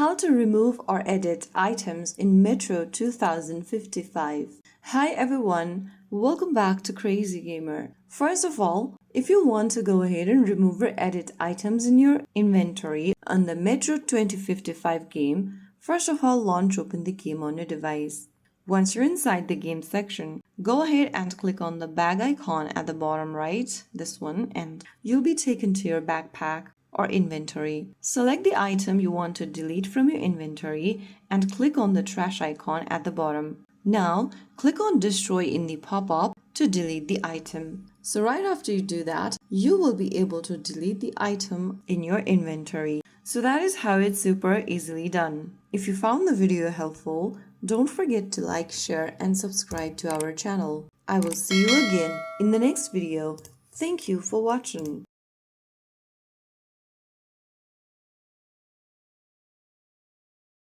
How to remove or edit items in Metro 2055. Hi everyone, welcome back to Crazy Gamer. First of all, if you want to go ahead and remove or edit items in your inventory on the Metro 2055 game, first of all launch open the game on your device. Once you're inside the game section, go ahead and click on the bag icon at the bottom right, this one, and you'll be taken to your backpack or inventory. Select the item you want to delete from your inventory and click on the trash icon at the bottom. Now, click on destroy in the pop-up to delete the item. So right after you do that, you will be able to delete the item in your inventory. So that is how it's super easily done. If you found the video helpful, don't forget to like, share and subscribe to our channel. I will see you again in the next video. Thank you for watching.